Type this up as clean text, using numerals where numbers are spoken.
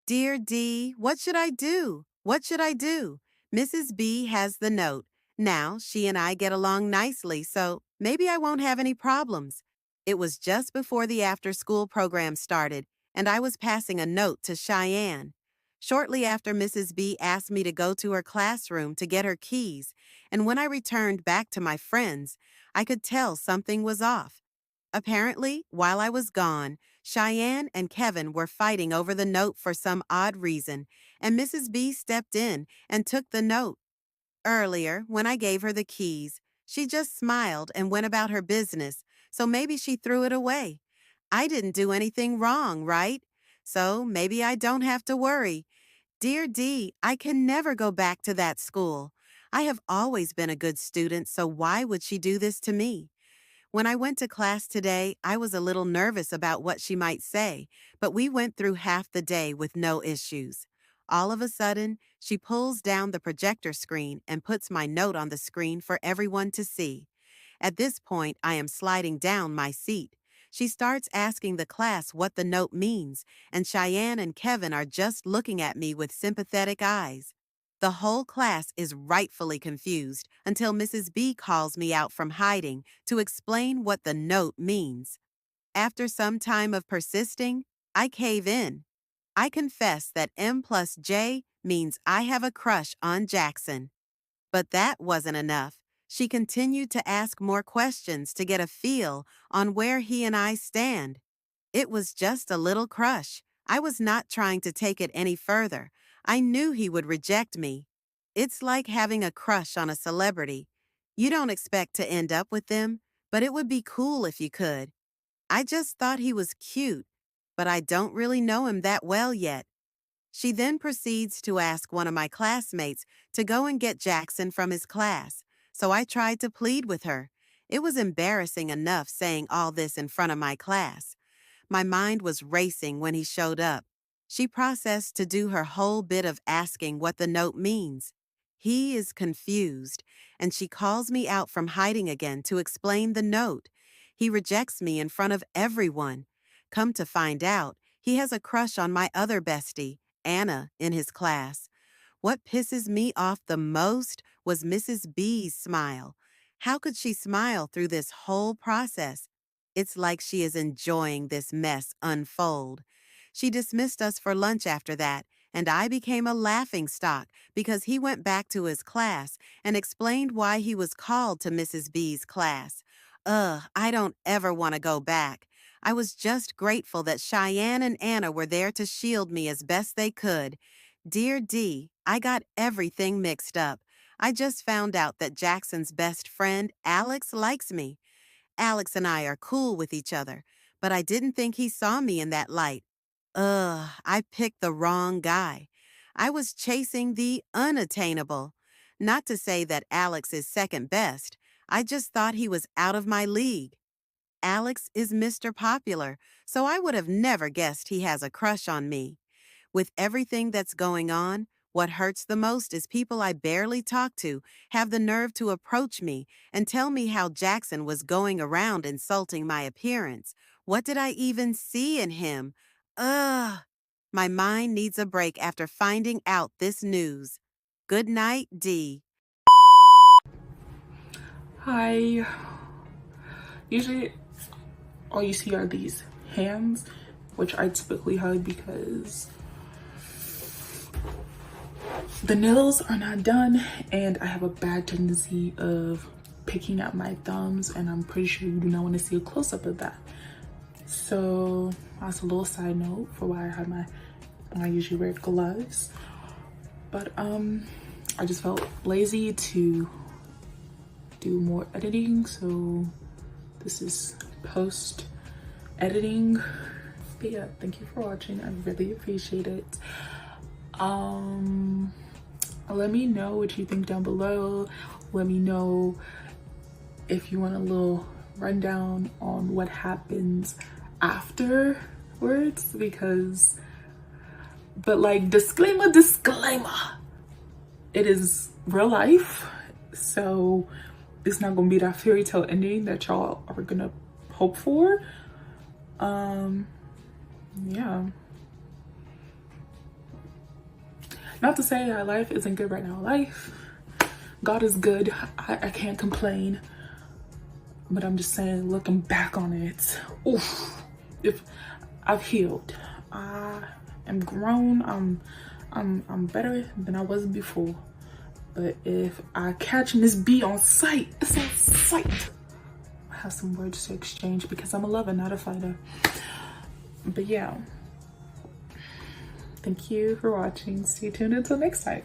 Dear D, what should I do? What should I do? Mrs. B has the note. Now, she and I get along nicely, so maybe I won't have any problems. It was just before the after school program started, and I was passing a note to Cheyenne. Shortly after Mrs. B asked me to go to her classroom to get her keys, and when I returned back to my friends, I could tell something was off. Apparently, while I was gone, Cheyenne and Kevin were fighting over the note for some odd reason, and Mrs. B stepped in and took the note. Earlier, when I gave her the keys, she just smiled and went about her business, so maybe she threw it away. I didn't do anything wrong, right? So maybe I don't have to worry. Dear D, I can never go back to that school. I have always been a good student, so why would she do this to me? When I went to class today, I was a little nervous about what she might say, but we went through half the day with no issues. All of a sudden, she pulls down the projector screen and puts my note on the screen for everyone to see. At this point, I am sliding down my seat. She starts asking the class what the note means, and Cheyenne and Kevin are just looking at me with sympathetic eyes. The whole class is rightfully confused until Mrs. B calls me out from hiding to explain what the note means. After some time of persisting, I cave in. I confess that M plus J means I have a crush on Jackson. But that wasn't enough. She continued to ask more questions to get a feel on where he and I stand. It was just a little crush. I was not trying to take it any further. I knew he would reject me. It's like having a crush on a celebrity. You don't expect to end up with them, but it would be cool if you could. I just thought he was cute, but I don't really know him that well yet. She then proceeds to ask one of my classmates to go and get Jackson from his class, so I tried to plead with her. It was embarrassing enough saying all this in front of my class. My mind was racing when he showed up. She processed to do her whole bit of asking what the note means. He is confused, and she calls me out from hiding again to explain the note. He rejects me in front of everyone. Come to find out, he has a crush on my other bestie, Anna, in his class. What pisses me off the most was Mrs. B's smile. How could she smile through this whole process? It's like she is enjoying this mess unfold. She dismissed us for lunch after that, and I became a laughingstock because he went back to his class and explained why he was called to Mrs. B's class. Ugh, I don't ever want to go back. I was just grateful that Cheyenne and Anna were there to shield me as best they could. Dear D, I got everything mixed up. I just found out that Jackson's best friend, Alex, likes me. Alex and I are cool with each other, but I didn't think he saw me in that light. Ugh, I picked the wrong guy. I was chasing the unattainable. Not to say that Alex is second best. I just thought he was out of my league. Alex is Mr. Popular, so I would have never guessed he has a crush on me. With everything that's going on, what hurts the most is people I barely talk to have the nerve to approach me and tell me how Jackson was going around insulting my appearance. What did I even see in him? Ugh. My mind needs a break after finding out this news. Good night, D. Hi. Usually, all you see are these hands, which I typically hug because the nails are not done and I have a bad tendency of picking at my thumbs, and I'm pretty sure you do not want to see a close-up of that. So that's a little side note for why I usually wear gloves. But I just felt lazy to do more editing, so this is post editing. But yeah, thank you for watching. I really appreciate it. Let me know what you think down below. Let me know if you want a little rundown on what happens afterwards, because but like, disclaimer, it is real life, so it's not gonna be that fairy tale ending that y'all are gonna hope for. Yeah, Not to say that life isn't good right now. God is good. I can't complain. But I'm just saying, looking back on it, oof, if I've healed, I am grown, I'm better than I was before. But if I catch Miss B on sight, it's on sight. I have some words to exchange because I'm a lover, not a fighter. But yeah, thank you for watching. Stay tuned until next time.